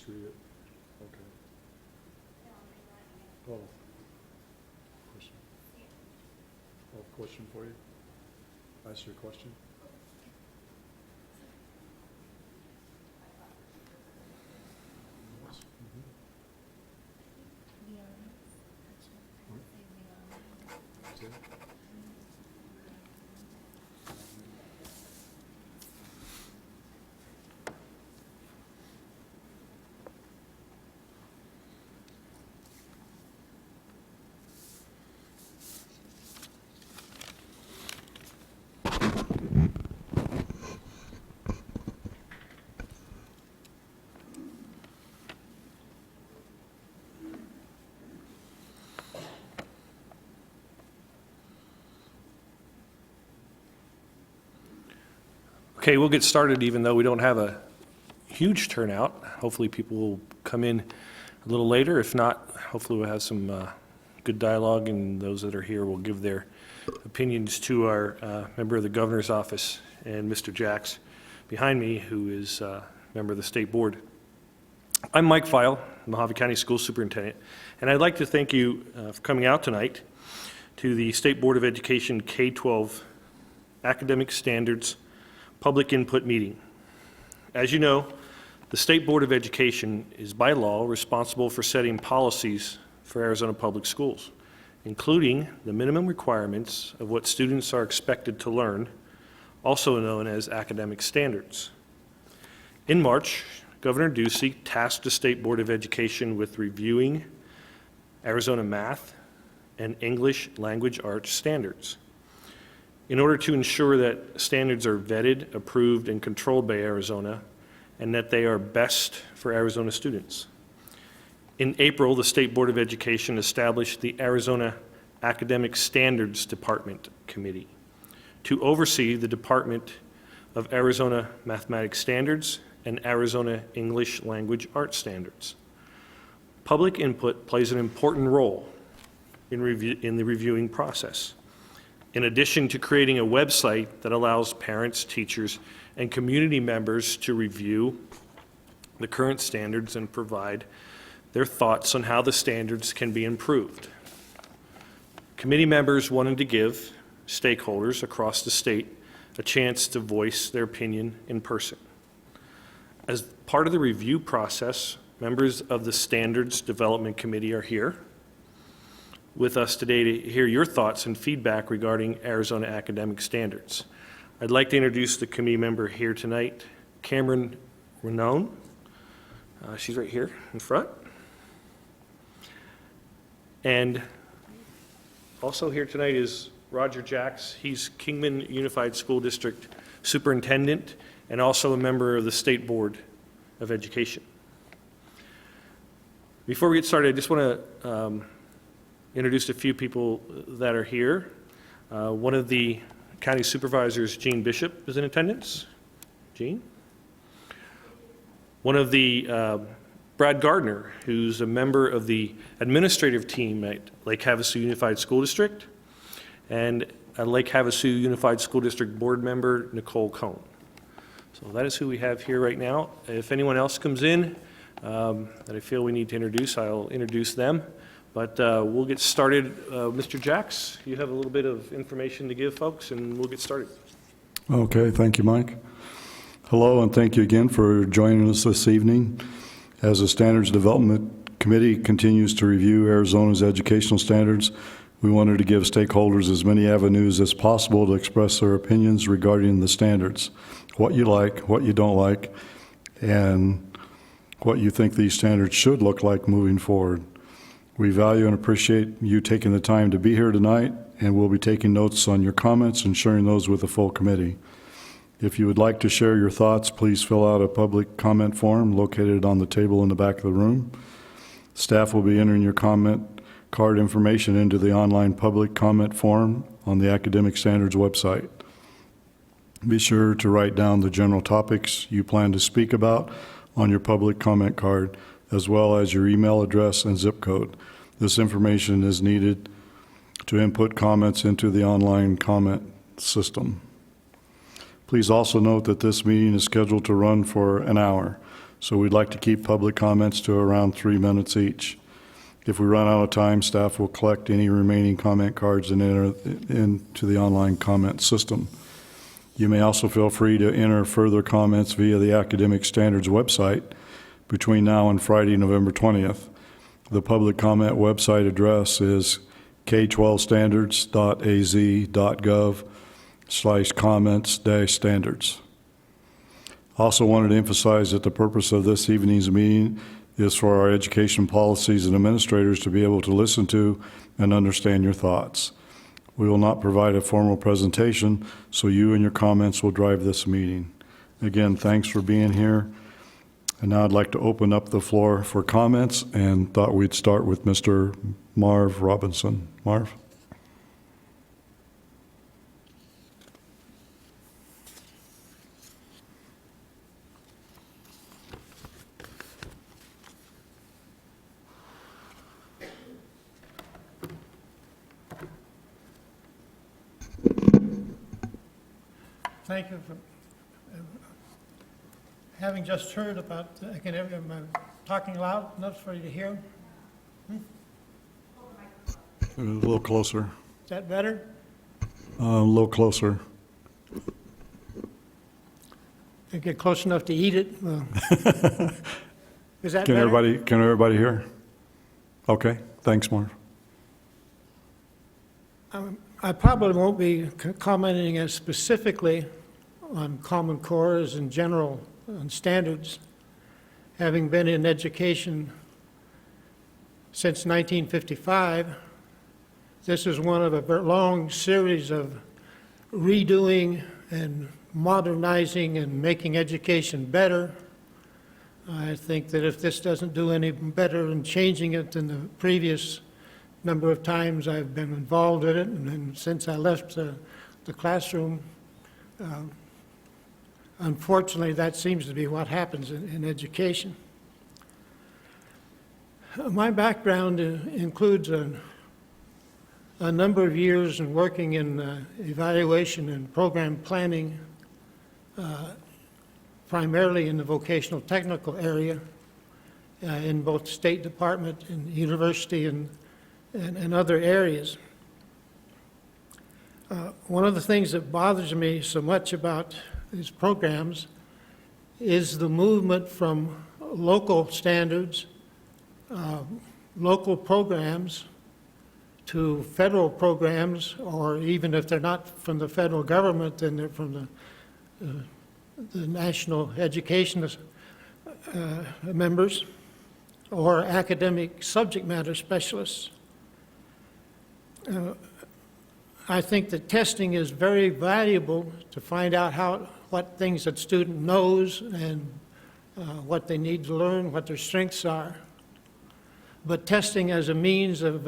just read it. Okay. Oh. Question. Oh, question for you. Ask your question. That's it. Okay, we'll get started even though we don't have a huge turnout. Hopefully people will come in a little later. If not, hopefully we'll have some good dialogue, and those that are here will give their opinions to our member of the governor's office and Mr. Jacks behind me, who is a member of the state board. I'm Mike Feil, Mohave County School Superintendent, and I'd like to thank you for coming out tonight to the State Board of Education K-12 Academic Standards Public Input Meeting. As you know, the State Board of Education is by law responsible for setting policies for Arizona Public Schools, including the minimum requirements of what students are expected to learn, also known as academic standards. In March, Governor Ducey tasked the State Board of Education with reviewing Arizona math and English language arts standards in order to ensure that standards are vetted, approved, and controlled by Arizona, and that they are best for Arizona students. In April, the State Board of Education established the Arizona Academic Standards Department Committee to oversee the Department of Arizona Mathematics Standards and Arizona English Language Arts Standards. Public input plays an important role in the reviewing process. In addition to creating a website that allows parents, teachers, and community members to review the current standards and provide their thoughts on how the standards can be improved. Committee members wanted to give stakeholders across the state a chance to voice their opinion in person. As part of the review process, members of the Standards Development Committee are here with us today to hear your thoughts and feedback regarding Arizona academic standards. I'd like to introduce the committee member here tonight, Cameron Renone. She's right here in front. And also here tonight is Roger Jacks. He's Kingman Unified School District Superintendent and also a member of the State Board of Education. Before we get started, I just want to introduce a few people that are here. One of the county supervisors, Gene Bishop, is in attendance. Gene? One of the, Brad Gardner, who's a member of the administrative team at Lake Havasu Unified School District, and a Lake Havasu Unified School District board member, Nicole Cohn. So that is who we have here right now. If anyone else comes in that I feel we need to introduce, I'll introduce them. But we'll get started. Mr. Jacks, you have a little bit of information to give folks, and we'll get started. Okay, thank you, Mike. Hello, and thank you again for joining us this evening. As the Standards Development Committee continues to review Arizona's educational standards, we wanted to give stakeholders as many avenues as possible to express their opinions regarding the standards, what you like, what you don't like, and what you think these standards should look like moving forward. We value and appreciate you taking the time to be here tonight, and we'll be taking notes on your comments and sharing those with the full committee. If you would like to share your thoughts, please fill out a public comment form located on the table in the back of the room. Staff will be entering your comment card information into the online public comment form on the Academic Standards website. Be sure to write down the general topics you plan to speak about on your public comment card, as well as your email address and zip code. This information is needed to input comments into the online comment system. Please also note that this meeting is scheduled to run for an hour. so we'd like to keep public comments to around 3 minutes each. If we run out of time, staff will collect any remaining comment cards and enter into the online comment system. You may also feel free to enter further comments via the Academic Standards website between now and Friday, November 20th. The public comment website address is k12standards.az.gov/comments-standards. Also wanted to emphasize that the purpose of this evening's meeting is for our education policies and administrators to be able to listen to and understand your thoughts. We will not provide a formal presentation, so you and your comments will drive this meeting. Again, thanks for being here. And now I'd like to open up the floor for comments and thought we'd start with Mr. Marv Robinson. Marv? Thank you for having just heard about, am I talking loud enough for you to hear? A little closer. Is that better? A little closer. I get close enough to eat it? Well, is that Can better? everybody hear? Okay, thanks, Marv. I probably won't be commenting as specifically on Common Core as in general on standards. Having been in education since 1955, this is one of a very long series of redoing and modernizing and making education better. I think that if this doesn't do any better in changing it than the previous number of times I've been involved in it, and since I left the classroom, unfortunately, that seems to be what happens in education. My background includes a number of years in working in evaluation and program planning, primarily in the vocational technical area, in both State Department and university and other areas. One of the things that bothers me so much about these programs is the movement from local standards, local programs, to federal programs, or even if they're not from the federal government, then they're from the national education members or academic subject matter specialists. I think that testing is very valuable to find out what things that student knows and what they need to learn, what their strengths are. But testing as a means of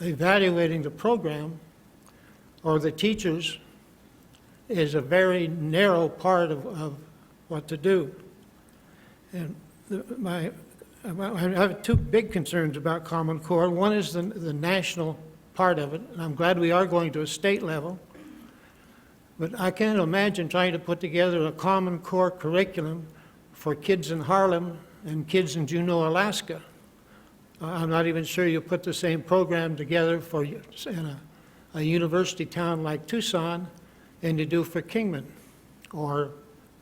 evaluating the program or the teachers is a very narrow part of what to do. And I have two big concerns about Common Core. One is the national part of it, and I'm glad we are going to a state level. But I can't imagine trying to put together a Common Core curriculum for kids in Harlem and kids in Juneau, Alaska. I'm not even sure you put the same program together for in a university town like Tucson and you do for Kingman or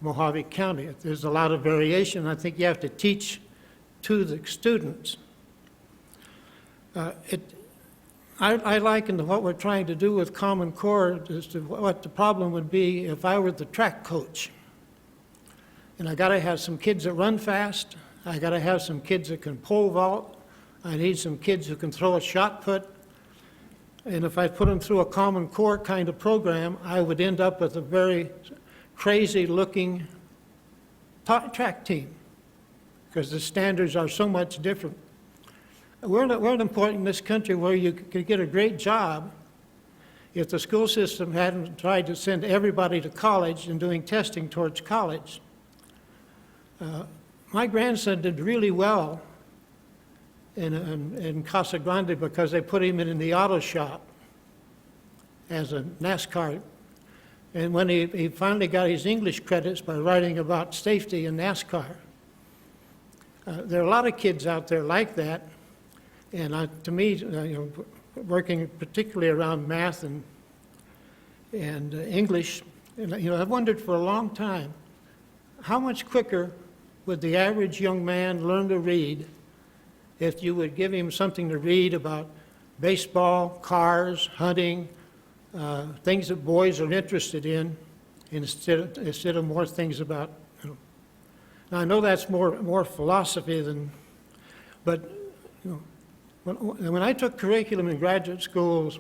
Mohave County. There's a lot of variation. I think you have to teach to the students. I liken what we're trying to do with Common Core as to what the problem would be if I were the track coach. And I got to have some kids that run fast. I got to have some kids that can pole vault. I need some kids who can throw a shot put. And if I put them through a Common Core kind of program, I would end up with a very crazy-looking track team because the standards are so much different. We're at a point in this country where you could get a great job if the school system hadn't tried to send everybody to college and doing testing towards college. My grandson did really well in Casa Grande because they put him in the auto shop as a NASCAR. And when he finally got his English credits by writing about safety in NASCAR, There are a lot of kids out there like that, and to me, working particularly around math and English, and, I've wondered for a long time, how much quicker would the average young man learn to read if you would give him something to read about baseball, cars, hunting, things that boys are interested in, instead of more things about, Now, I know that's more philosophy than, but when I took curriculum in graduate schools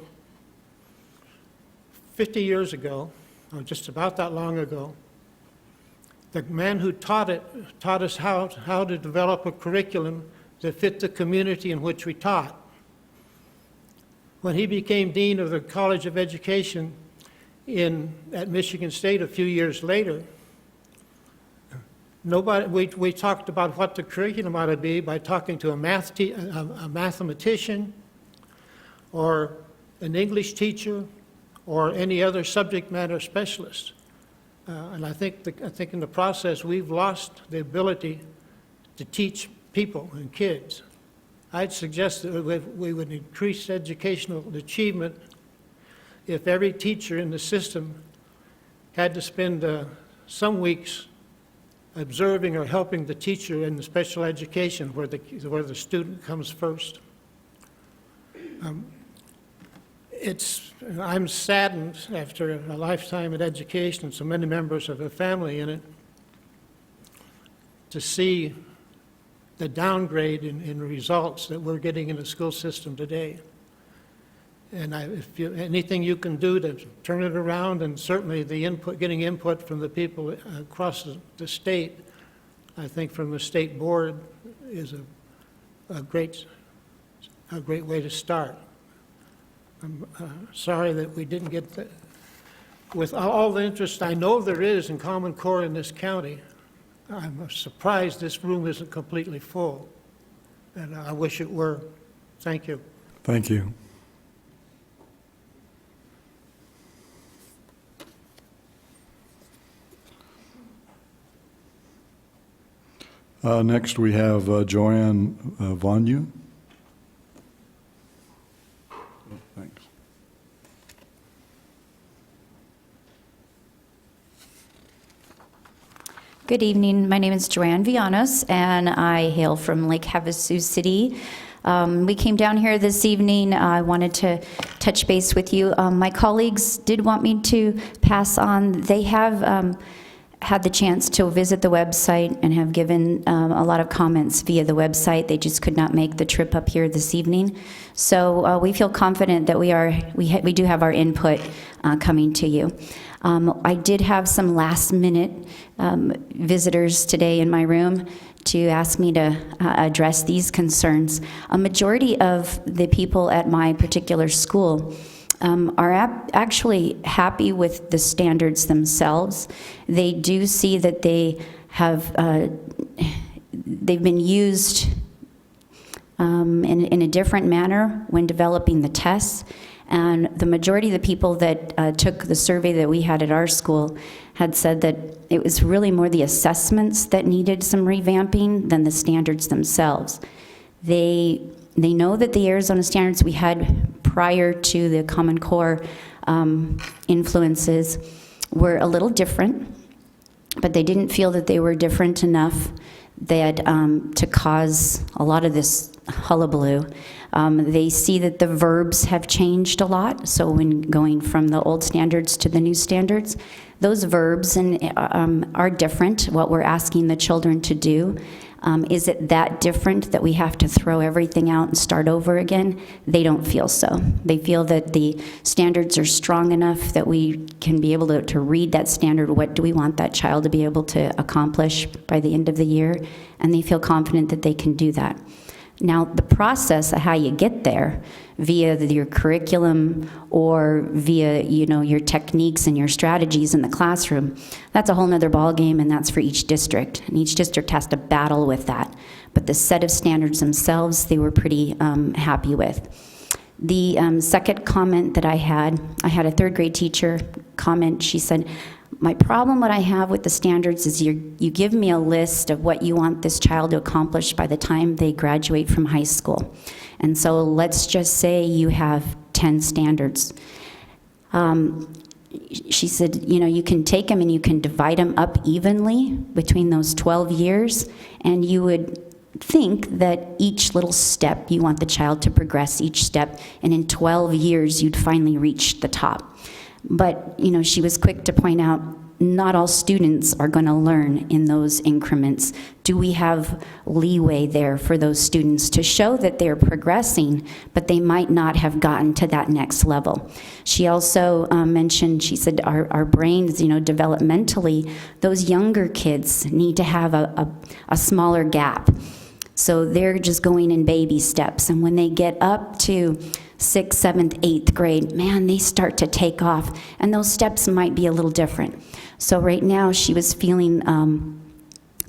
50 years ago, or just about that long ago, the man who taught us how to develop a curriculum that fit the community in which we taught. When he became dean of the College of Education at Michigan State a few years later, we talked about what the curriculum ought to be by talking to a mathematician or an English teacher or any other subject matter specialist. And I think in the process we've lost the ability to teach people and kids. I'd suggest that we would increase educational achievement if every teacher in the system had to spend some weeks observing or helping the teacher in the special education where the student comes first. I'm saddened after a lifetime in education and so many members of a family in it to see the downgrade in results that we're getting in the school system today. And anything you can do to turn it around, and certainly getting input from the people across the state, I think from the state board is a great way to start. I'm sorry that we didn't get that. With all the interest I know there is in Common Core in this county, I'm surprised this room isn't completely full, and I wish it were. Thank you. Thank you. Next, we have Joanne Vonyu. Thanks. Good evening. My name is Joanne Villanos, and I hail from Lake Havasu City. We came down here this evening. I wanted to touch base with you. My colleagues did want me to pass on. They have had the chance to visit the website and have given a lot of comments via the website. They just could not make the trip up here this evening. So we feel confident that we do have our input coming to you. I did have some last-minute visitors today in my room to ask me to address these concerns. A majority of the people at my particular school are actually happy with the standards themselves. They do see that they've been used in a different manner when developing the tests. And the majority of the people that took the survey that we had at our school had said that it was really more the assessments that needed some revamping than the standards themselves. They know that the Arizona standards we had prior to the Common Core influences were a little different, but they didn't feel that they were different enough that to cause a lot of this hullabaloo. They see that the verbs have changed a lot, so when going from the old standards to the new standards, those verbs are different, what we're asking the children to do. Is it that different that we have to throw everything out and start over again? They don't feel so. They feel that the standards are strong enough that we can be able to read that standard. What do we want that child to be able to accomplish by the end of the year? And they feel confident that they can do that. Now, the process of how you get there via your curriculum or via, your techniques and your strategies in the classroom, that's a whole nother ballgame, and that's for each district. And each district has to battle with that. But the set of standards themselves, they were pretty happy with. The second comment that I had a third grade teacher comment. She said, My problem, what I have with the standards is you give me a list of what you want this child to accomplish by the time they graduate from high school. And so let's just say you have 10 standards. She said, you know, you can take them and you can divide them up evenly between those 12 years, and you would think that each little step, you want the child to progress each step, and in 12 years, you'd finally reach the top. But, you know, she was quick to point out, not all students are going to learn in those increments. Do we have leeway there for those students to show that they're progressing, but they might not have gotten to that next level? She also mentioned, she said, our brains, you know, developmentally, those younger kids need to have a smaller gap. So they're just going in baby steps. And when they get up to 6th, 7th, 8th grade, man, they start to take off. And those steps might be a little different. So right now she was feeling,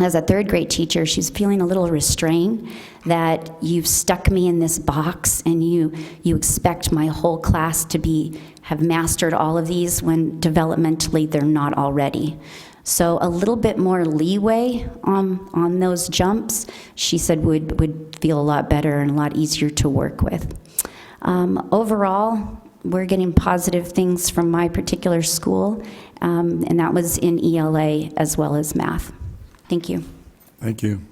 as a 3rd grade teacher, she's feeling a little restrained that you've stuck me in this box and you expect my whole class to have mastered all of these when developmentally they're not already. So a little bit more leeway on those jumps, she said would feel a lot better and a lot easier to work with. Overall, we're getting positive things from my particular school, and that was in ELA as well as math. Thank you. Thank you.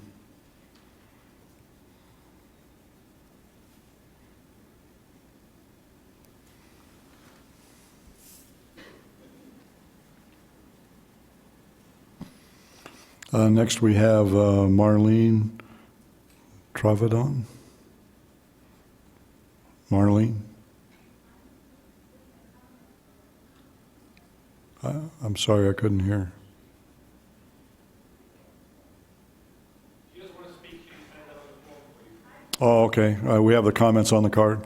Next we have Marlene Travadon. Marlene? I'm sorry, I couldn't hear. Oh, okay. We have the comments on the card.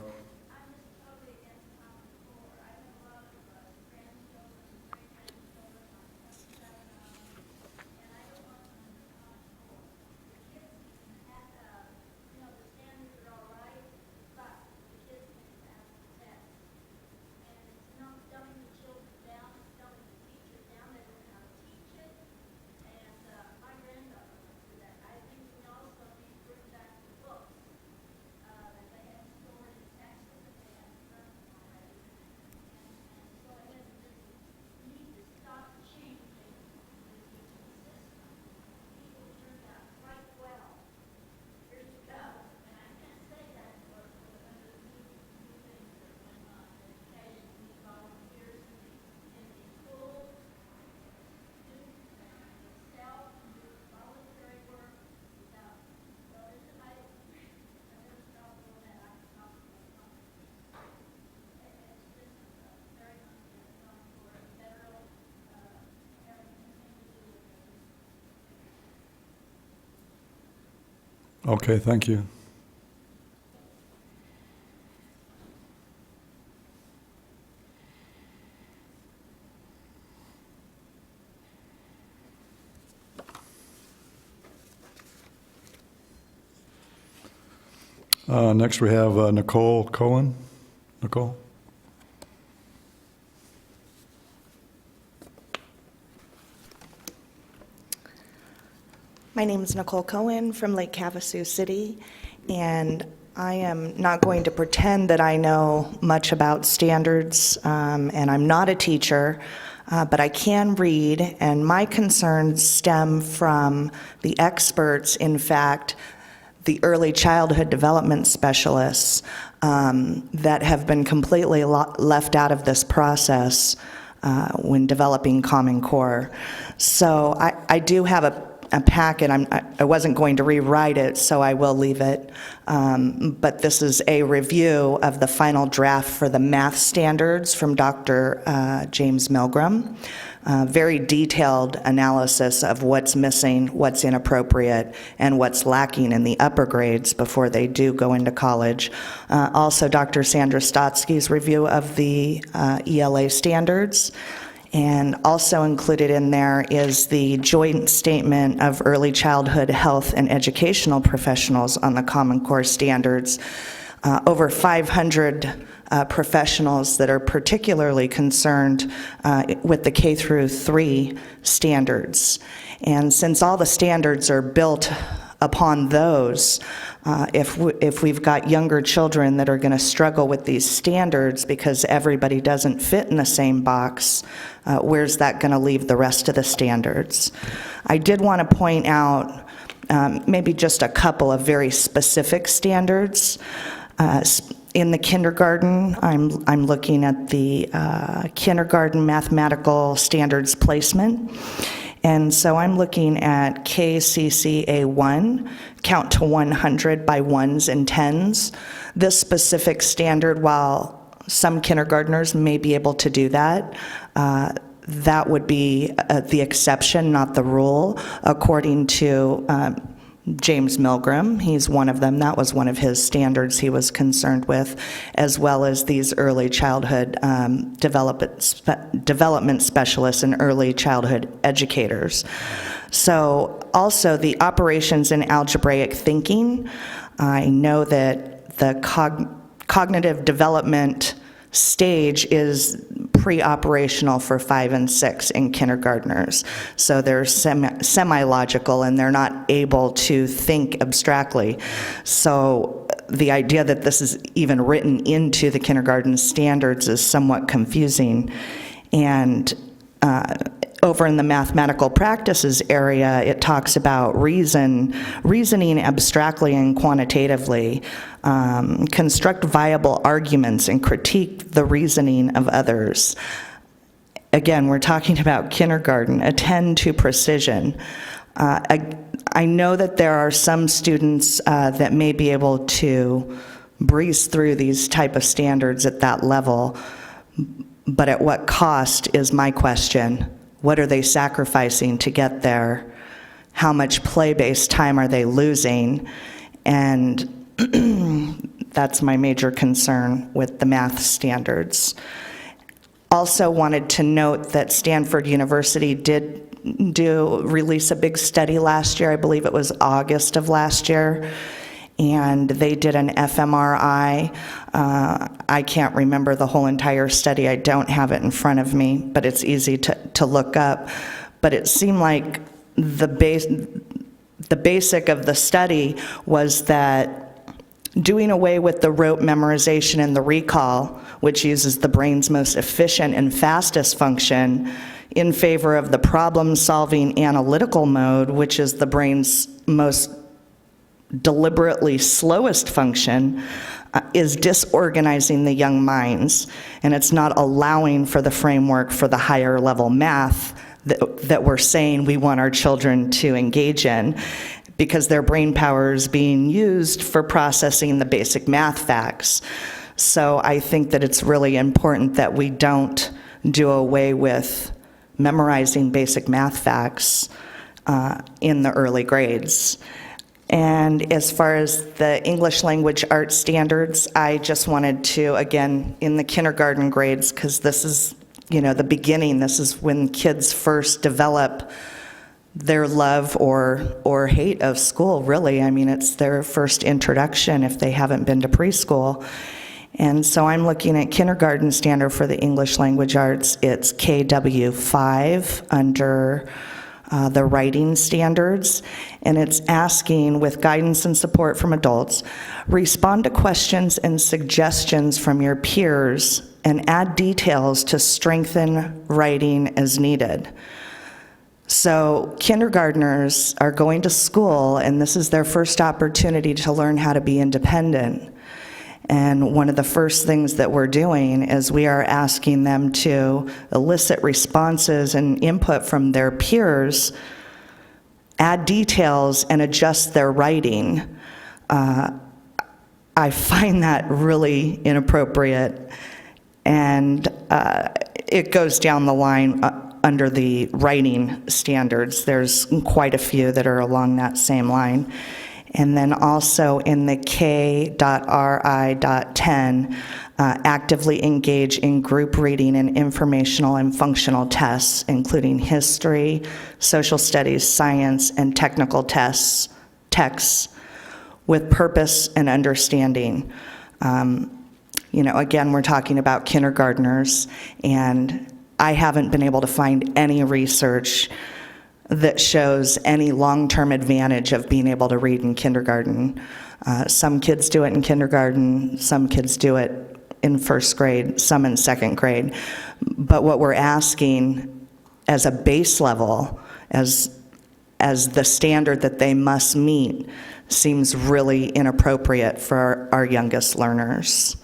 Okay, thank you. Next we have Nicole Cohen. Nicole? My name is Nicole Cohen from Lake Havasu City, and I am not going to pretend that I know much about standards, and I'm not a teacher, but I can read, and my concerns stem from the experts, in fact, the early childhood development specialists that have been completely left out of this process when developing Common Core. So I do have a packet. I wasn't going to rewrite it, so I will leave it. But this is a review of the final draft for the math standards from Dr. James Milgram. Very detailed analysis of what's missing, what's inappropriate, and what's lacking in the upper grades before they do go into college. Also, Dr. Sandra Stotsky's review of the ELA standards. And also included in there is the joint statement of early childhood health and educational professionals on the Common Core standards. over 500 professionals that are particularly concerned with the K through 3 standards. And since all the standards are built upon those, if we've got younger children that are going to struggle with these standards because everybody doesn't fit in the same box, where's that going to leave the rest of the standards? I did want to point out maybe just a couple of very specific standards. In the kindergarten, I'm looking at the kindergarten mathematical standards placement. And so I'm looking at KCCA1, count to 100 by ones and tens. This specific standard, while some kindergartners may be able to do that, that would be the exception, not the rule, according to James Milgram. He's one of them. That was one of his standards he was concerned with, as well as these early childhood development specialists and early childhood educators. So also the operations in algebraic thinking, I know that the cognitive development stage is pre-operational for 5 and 6 in kindergartners. So they're semi-logical and they're not able to think abstractly. So the idea that this is even written into the kindergarten standards is somewhat confusing. And over in the mathematical practices area, it talks about reasoning abstractly and quantitatively, construct viable arguments and critique the reasoning of others. Again, we're talking about kindergarten, attend to precision. I know that there are some students that may be able to breeze through these type of standards at that level, but at what cost is my question. What are they sacrificing to get there? How much play-based time are they losing? And that's my major concern with the math standards. Also wanted to note that Stanford University did release a big study last year. I believe it was August of last year. And they did an fMRI. I can't remember the whole entire study. I don't have it in front of me, but it's easy to look up. But it seemed like the basic of the study was that doing away with the rote memorization and the recall, which uses the brain's most efficient and fastest function, in favor of the problem-solving analytical mode, which is the brain's most deliberately slowest function, is disorganizing the young minds, and it's not allowing for the framework for the higher level math that we're saying we want our children to engage in, because their brain power is being used for processing the basic math facts. So I think that it's really important that we don't do away with memorizing basic math facts in the early grades. And as far as the English language arts standards, I just wanted to, again, in the kindergarten grades, because this is, the beginning, this is when kids first develop their love or hate of school, really. I mean, it's their first introduction if they haven't been to preschool. And so I'm looking at kindergarten standard for the English language arts. It's KW5 under the writing standards, and it's asking, with guidance and support from adults, respond to questions and suggestions from your peers and add details to strengthen writing as needed. So kindergartners are going to school, and this is their first opportunity to learn how to be independent. And one of the first things that we're doing is we are asking them to elicit responses and input from their peers, add details, and adjust their writing. I find that really inappropriate, and it goes down the line under the writing standards. There's quite a few that are along that same line. And then also in the K.RI.10, actively engage in group reading and informational and functional tests, including history, social studies, science, and technical texts with purpose and understanding. Again, we're talking about kindergartners, and I haven't been able to find any research that shows any long-term advantage of being able to read in kindergarten. Some kids do it in kindergarten, some kids do it in first grade, some in second grade. But what we're asking as a base level, as the standard that they must meet, seems really inappropriate for our youngest learners.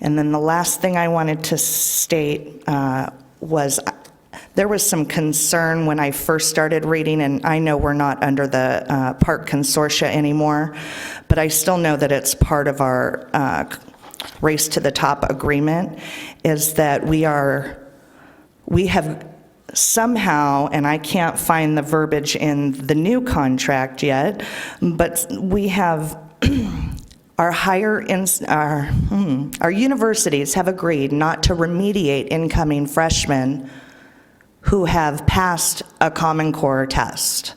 And then the last thing I wanted to state was there was some concern when I first started reading, and I know we're not under the Park Consortia anymore, but I still know that it's part of our Race to the Top agreement, is that we have somehow, and I can't find the verbiage in the new contract yet, but we have our universities have agreed not to remediate incoming freshmen who have passed a Common Core test.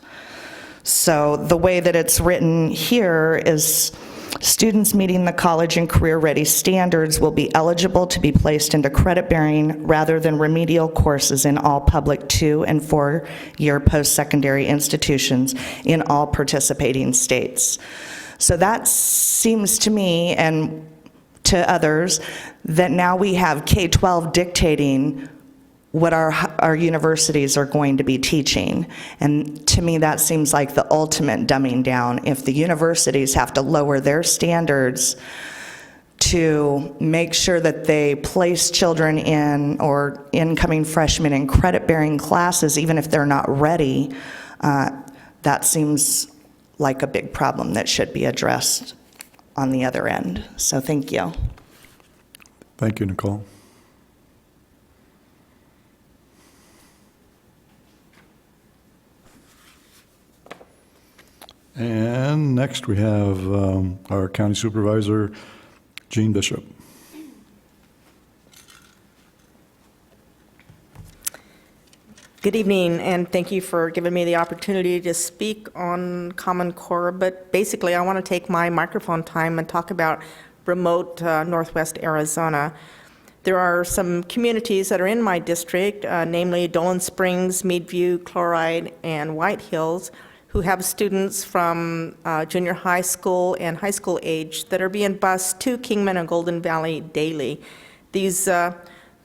So the way that it's written here is students meeting the college and career-ready standards will be eligible to be placed into credit-bearing rather than remedial courses in all public 2- and 4-year post-secondary institutions in all participating states. So that seems to me and to others that now we have K-12 dictating what our universities are going to be teaching. And to me, that seems like the ultimate dumbing down. If the universities have to lower their standards to make sure that they place children in, or incoming freshmen in credit-bearing classes, even if they're not ready, that seems like a big problem that should be addressed on the other end. So thank you. Thank you, Nicole. And next we have our County Supervisor, Jean Bishop. Good evening, and thank you for giving me the opportunity to speak on Common Core. But basically, I want to take my microphone time and talk about remote Northwest Arizona. There are some communities that are in my district, namely Dolan Springs, Meadview, Chloride, and White Hills, who have students from junior high school and high school age that are being bused to Kingman and Golden Valley daily. These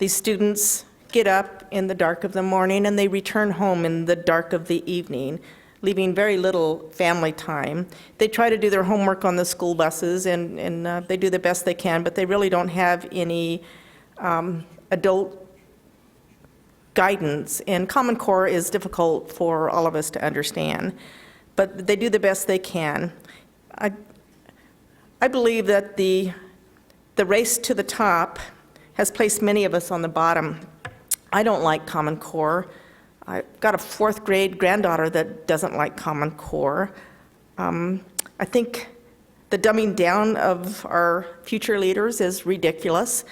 students get up in the dark of the morning and they return home in the dark of the evening, leaving very little family time. They try to do their homework on the school buses, and they do the best they can, but they really don't have any adult guidance. And Common Core is difficult for all of us to understand, but they do the best they can. I believe that the race to the top has placed many of us on the bottom. I don't like Common Core. I've got a 4th grade granddaughter that doesn't like Common Core. I think the dumbing down of our future leaders is ridiculous.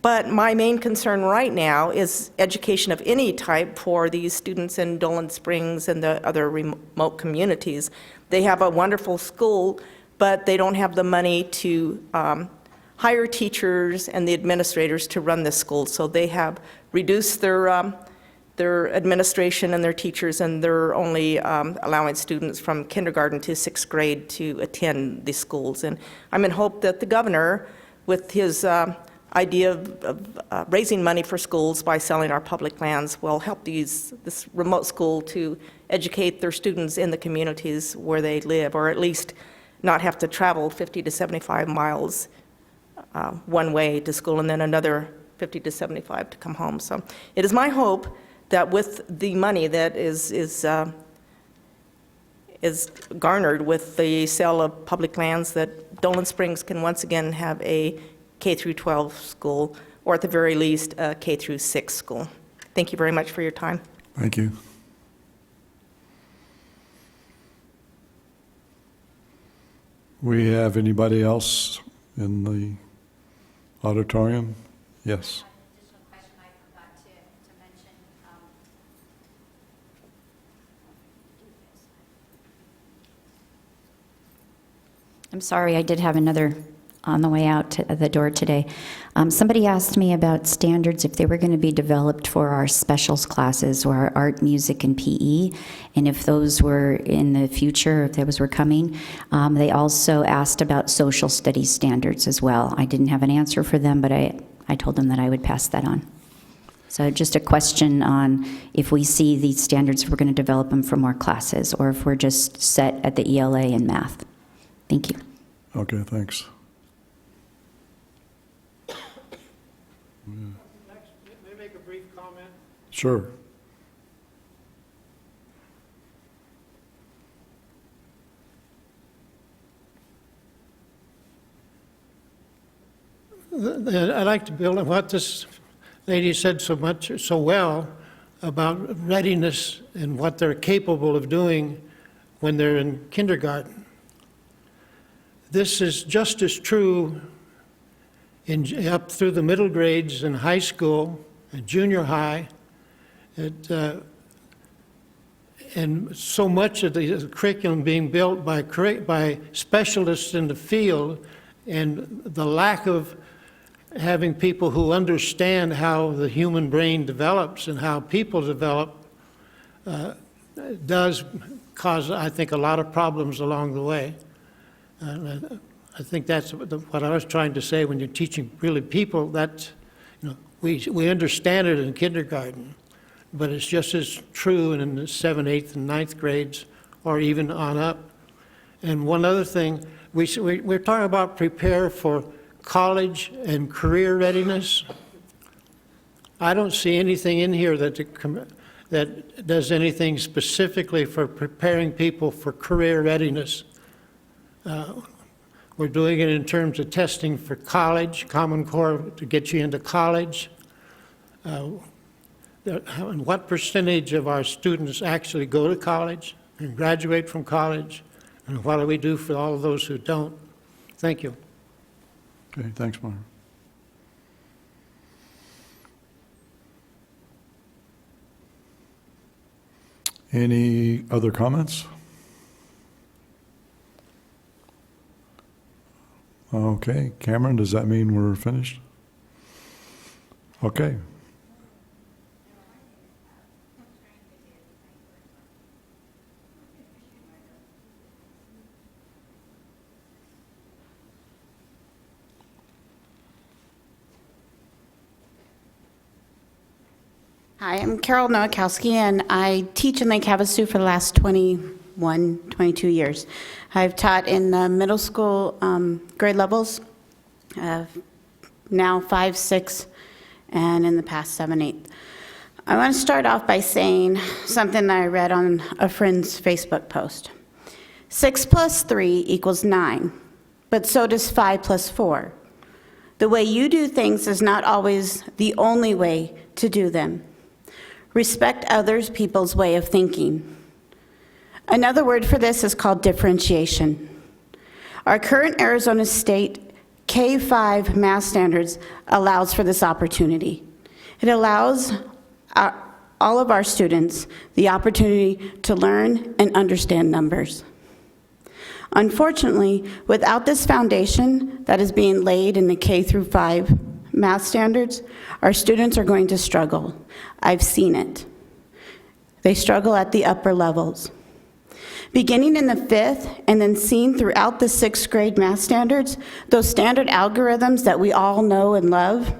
But my main concern right now is education of any type for these students in Dolan Springs and the other remote communities. They have a wonderful school, but they don't have the money to hire teachers and the administrators to run the school. So they have reduced their administration and their teachers, and they're only allowing students from kindergarten to 6th grade to attend these schools. And I'm in hope that the governor, with his idea of raising money for schools by selling our public lands, will help this remote school to educate their students in the communities where they live, or at least not have to travel 50 to 75 miles one way to school and then another 50 to 75 to come home. So it is my hope that with the money that is garnered with the sale of public lands, that Dolan Springs can once again have a K through 12 school, or at the very least, a K through 6 school. Thank you very much for your time. Thank you. We have anybody else in the auditorium? Yes. Additional question I forgot to mention. I'm sorry, I did have another on the way out to the door today. Somebody asked me about standards, if they were going to be developed for our specials classes or our art, music, and PE, and if those were in the future, if those were coming. They also asked about social studies standards as well. I didn't have an answer for them, but I told them that I would pass that on. So just a question on if we see these standards, if we're going to develop them for more classes, or if we're just set at the ELA and math. Thank you. Okay, thanks. Next, may I make a brief comment? Sure. I'd like to build on what this lady said so well about readiness and what they're capable of doing when they're in kindergarten. This is just as true up through the middle grades in high school and junior high. And so much of the curriculum being built by specialists in the field, and the lack of having people who understand how the human brain develops and how people develop does cause, I think, a lot of problems along the way. I think that's what I was trying to say when you're teaching really people. That, we understand it in kindergarten, but it's just as true in the 7th, 8th, and 9th grades, or even on up. And one other thing, we're talking about prepare for college and career readiness. I don't see anything in here that does anything specifically for preparing people for career readiness. We're doing it in terms of testing for college, Common Core to get you into college. And what percentage of our students actually go to college and graduate from college? And what do we do for all of those who don't? Thank you. Okay, thanks, Mark. Any other comments? Okay, Cameron, does that mean we're finished? Okay. Hi, I'm Carol Nowakowski, and I teach in Lake Havasu for the last 22 years. I've taught in middle school grade levels, now 5, 6, and in the past 7, 8. I want to start off by saying something that I read on a friend's Facebook post. 6 plus 3 equals 9, but so does 5 plus 4. The way you do things is not always the only way to do them. Respect others' people's way of thinking. Another word for this is called differentiation. Our current Arizona State K-5 math standards allows for this opportunity. It allows all of our students the opportunity to learn and understand numbers. Unfortunately, without this foundation that is being laid in the K through 5 math standards, our students are going to struggle. I've seen it. They struggle at the upper levels. Beginning in the 5th and then seen throughout the 6th grade math standards, those standard algorithms that we all know and love,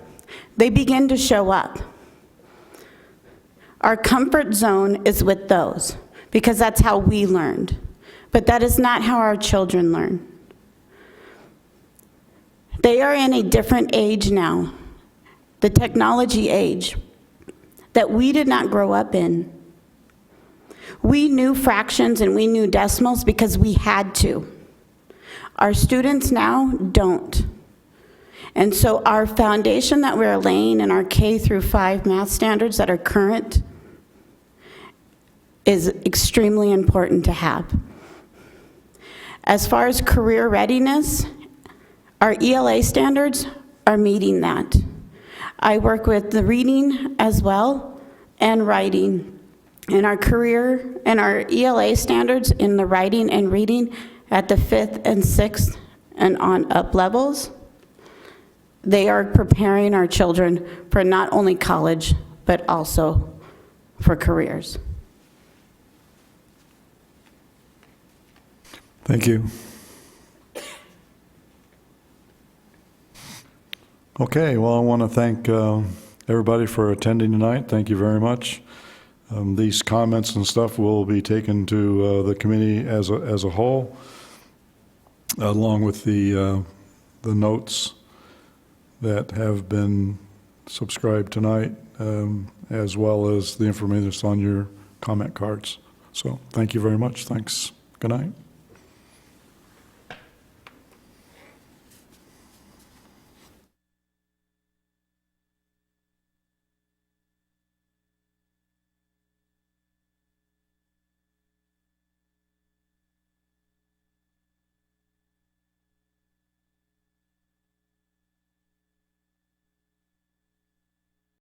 they begin to show up. Our comfort zone is with those because that's how we learned. But that is not how our children learn. They are in a different age now, the technology age, that we did not grow up in. We knew fractions and we knew decimals because we had to. Our students now don't. And so our foundation that we're laying in our K through 5 math standards that are current is extremely important to have. As far as career readiness, our ELA standards are meeting that. I work with the reading as well and writing. And our career and our ELA standards in the writing and reading at the 5th and 6th and on up levels, they are preparing our children for not only college, but also for careers. Thank you. Okay, well, I want to thank everybody for attending tonight. Thank you very much. These comments and stuff will be taken to the committee as a whole, along with the notes that have been subscribed tonight, as well as the information that's on your comment cards. So thank you very much. Thanks. Good night.